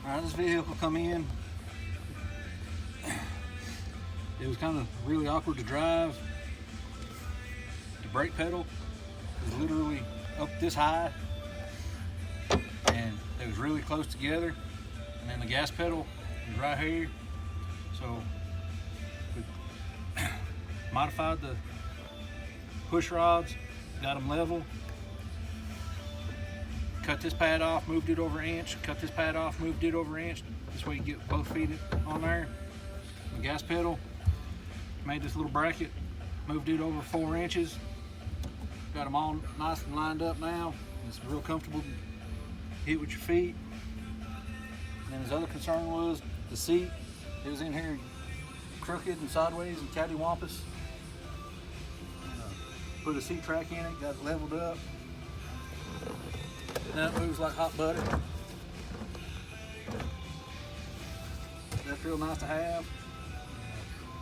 Alright, this vehicle come in. It was kind of really awkward to drive. The brake pedal was literally up this high, and it was really close together. And then the gas pedal was right here. So we modified the push rods, got them level. Cut this pad off, moved it over an inch. Cut this pad off, moved it over an inch. This way you get both feet on there. The gas pedal, made this little bracket, moved it over 4 inches. Got them all nice and lined up now. It's real comfortable to hit with your feet. And then his other concern was the seat. It was in here crooked and sideways and cattywampus. Put a seat track in it, got it leveled up. Now it moves like hot butter. That's real nice to have.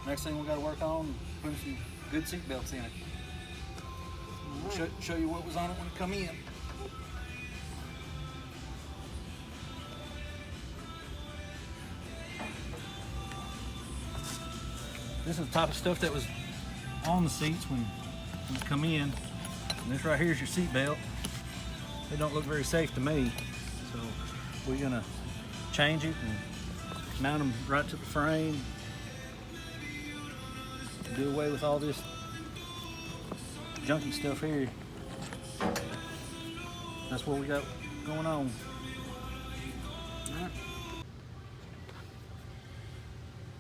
Next thing we got to work on is putting some good seat belts in it. Show you what was on it when it come in. This is the type of stuff that was on the seats when you come in. And this right here is your seat belt. They don't look very safe to me, so we're gonna change it and mount them right to the frame. Do away with all this junky stuff here. That's what we got going on.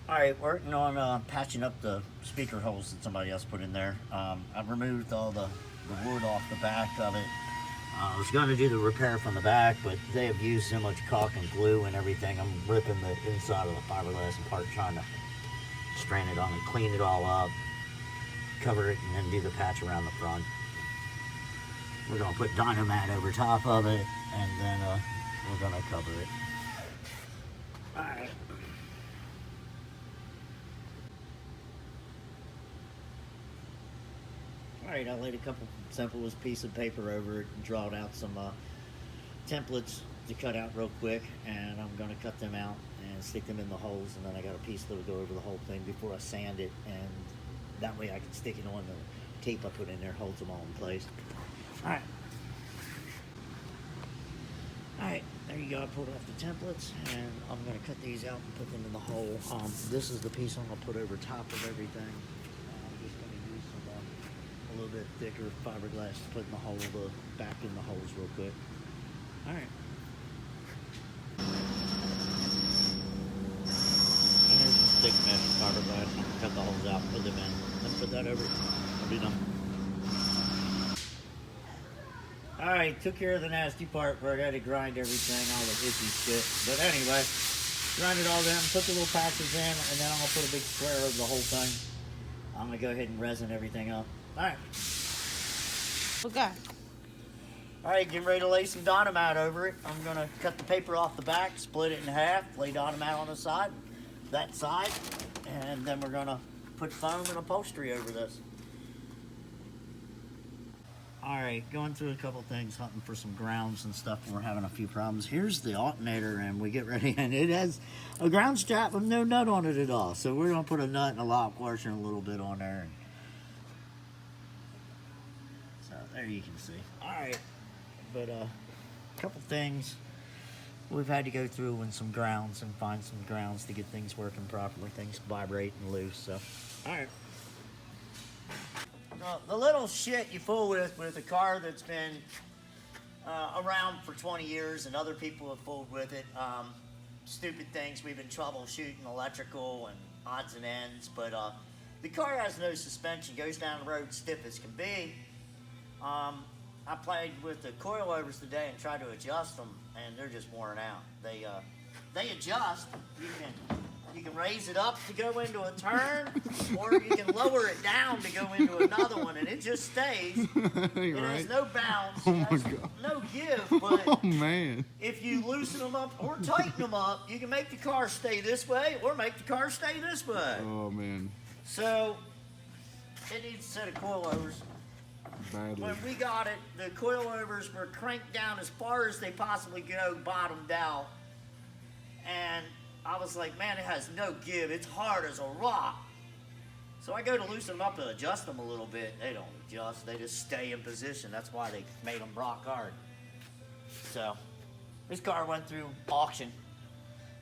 All right, working on patching up the speaker holes that somebody else put in there. I've removed all the wood off the back of it. I was going to do the repair from the back, but they have used so much caulk and glue and everything. I'm ripping the inside of the fiberglass apart, trying to strain it on and clean it all up, cover it, and then do the patch around the front. We're going to put Dynamat over top of it, and then we're going to cover it. All right. Alright, I laid a couple simplest piece of paper over it and drawed out some templates to cut out real quick, and I'm going to cut them out and stick them in the holes, and then I got a piece that'll go over the whole thing before I sand it, and that way I can stick it on. The tape I put in there holds them all in place. Alright, there you go. I pulled off the templates, and I'm going to cut these out and put them in the hole. This is the piece I'm going to put over top of everything. I'm just going to use some a little bit thicker fiberglass to put in the hole, back in the holes real quick. All right. And here's some thick mesh fiberglass. You can cut the holes out and put them in. Then put that over. I'll be done. All right, took care of the nasty part where I had to grind everything, all the icky shit. But anyway, grind it all down, put the little patches in, and then I'm gonna put a big square over the whole thing. I'm gonna go ahead and resin everything up. All right. Okay. All right, getting ready to lay some Dynamat over it. I'm gonna cut the paper off the back, split it in half, lay Dynamat on the side, that side, and then we're gonna put foam and upholstery over this. All right, going through a couple things, hunting for some grounds and stuff. We're having a few problems. Here's the alternator, and we get ready, and it has a ground strap with no nut on it at all. So we're gonna put a nut and a lock washer and a little bit on there. So there you can see. All right, but a couple things we've had to go through in some grounds and find some grounds to get things working properly. Things vibrate and loose. So, all right. The little shit you fool with a car that's been around for 20 years and other people have fooled with it. Stupid things we've been troubleshooting, electrical and odds and ends, but the car has no suspension, goes down the road stiff as can be. I played with the coilovers today and tried to adjust them, and they're just worn out. They adjust. You can raise it up to go into a turn, or you can lower it down to go into another one, and it just stays. It has no bounce, Oh my God. no give, but Oh man. if you loosen them up or tighten them up, you can make the car stay this way or make the car stay this way. Oh man. So, it needs a set of coilovers. Badly. When we got it, the coilovers were cranked down as far as they possibly go, bottomed out. and I was like, man, it has no give. It's hard as a rock. So I go to loosen them up and adjust them a little bit. They don't adjust. They just stay in position. That's why they made them rock hard. So this car went through auction.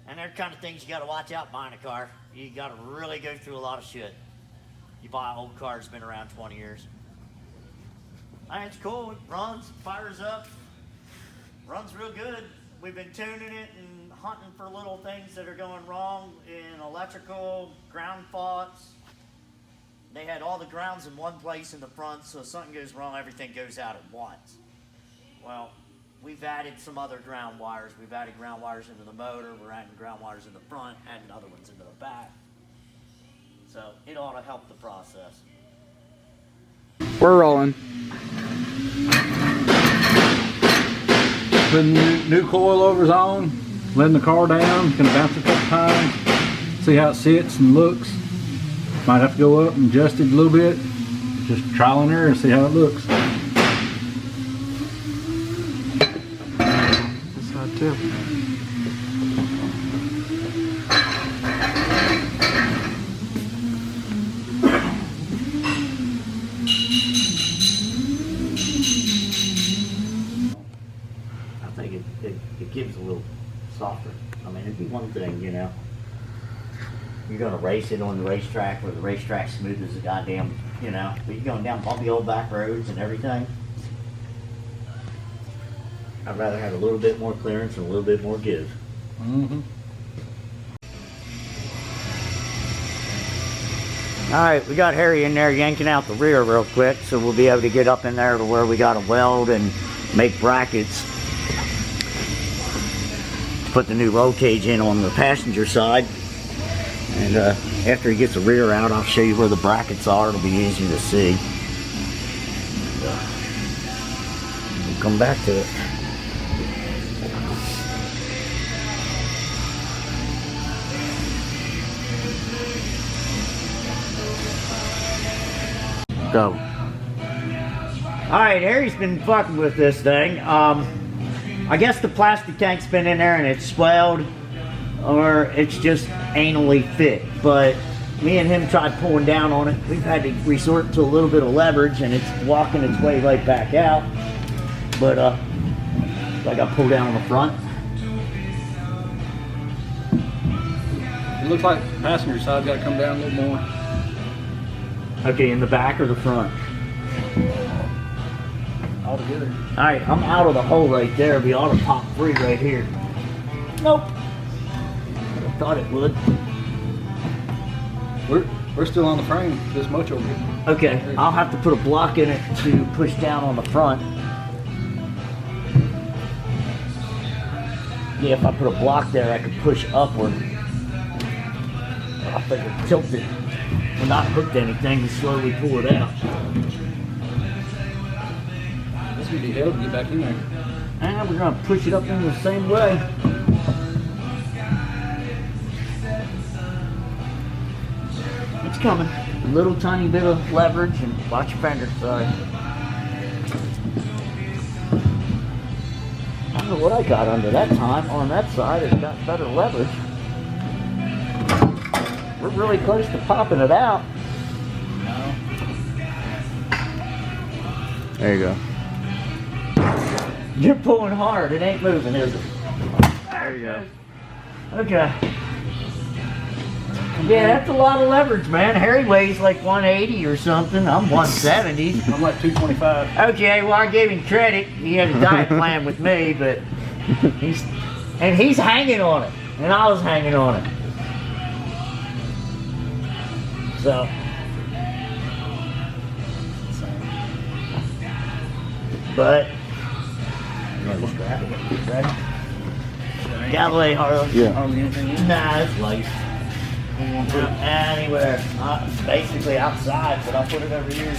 And they're the kind of things you got to watch out buying a car. You got to really go through a lot of shit. You buy an old car that's been around 20 years. And it's cool. It runs, fires up, runs real good. We've been tuning it and hunting for little things that are going wrong in electrical, ground faults. They had all the grounds in one place in the front, so if something goes wrong, everything goes out at once. Well, we've added some other ground wires. We've added ground wires into the motor. We're adding ground wires in the front, adding other ones into the back. So it ought to help the process. We're rolling. Putting new coilovers on, letting the car down, gonna bounce it a couple times, see how it sits and looks. Might have to go up and adjust it a little bit. Just trial and error and see how it looks. This side too. I think it gives a little softer. I mean, it'd be one thing, you know. You're gonna race it on the racetrack where the racetrack's smooth as a goddamn, you know, but you're going down bumpy old back roads and everything. I'd rather have a little bit more clearance and a little bit more give. Mm-hmm. All right, we got Harry in there yanking out the rear real quick, so we'll be able to get up in there to where we got to weld and make brackets. Put the new roll cage in on the passenger side. And after he gets the rear out, I'll show you where the brackets are. It'll be easier to see. We'll come back to it. Go. Alright, Harry's been fucking with this thing. I guess the plastic tank's been in there and it's swelled, or it's just anally fit. But me and him tried pulling down on it. We've had to resort to a little bit of leverage and it's walking its way right back out. But I got pulled down on the front. It looks like the passenger side's got to come down a little more. Okay, in the back or the front? All together. Alright, I'm out of the hole right there. We ought to pop free right here. Nope. I thought it would. We're still on the frame this much over here. Okay, I'll have to put a block in it to push down on the front. Yeah, if I put a block there, I could push upward. I figure tilt it. We're not hooked to anything and slowly pull it out. This would be hell to get back in there. And we're gonna push it up in the same way. It's coming. A little tiny bit of leverage and watch your fender. Sorry. I don't know what I got under that time. On that side, it got better leverage. We're really close to popping it out. There you go. You're pulling hard. It ain't moving, is it? There you go. Okay. Yeah, that's a lot of leverage, man. Harry weighs like 180 or something. I'm 170. I'm like 225. Okay, well, I gave him credit. He had a diet plan with me, but he's hanging on it, and I was hanging on it. So, but just grab it. Ready? Galloway Harley. Yeah. Hardly anything in. Nah, it's light. Anywhere. Basically outside, but I'll put it over here.